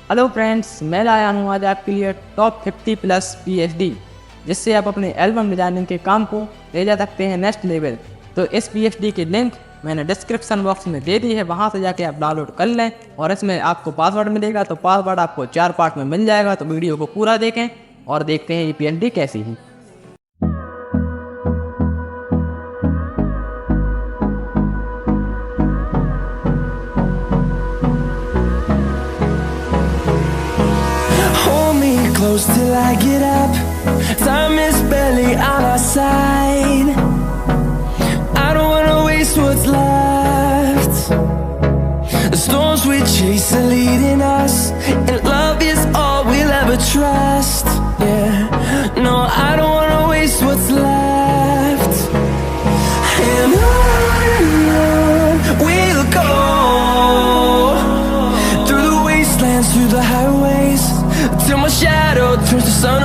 Hello friends, मैं लाया हूँ आज आपके लिए टॉप 50 प्लस पीएचडी, जिससे आप अपने एल्बम डिजाइनिंग के काम को ले जा सकते हैं नेक्स्ट लेवल। तो इस पीएचडी की लिंक मैंने डिस्क्रिप्शन बॉक्स में दे दी है, वहाँ से जाके आप डाउनलोड कर लें। और इसमें आपको पासवर्ड मिलेगा, तो पासवर्ड आपको 4 पार्ट में मिल जाएगा। तो वीडियो को पूरा देखें और देखते हैं ये पीएचडी कैसी है। Close till I get up. Time is barely on our side. I don't wanna waste what's left. The storms we chase are leading us, and love is all we'll ever trust. Yeah, no, I don't wanna waste what's left. And on we'll go, through the wastelands, through the highways, till my shadow turns to sun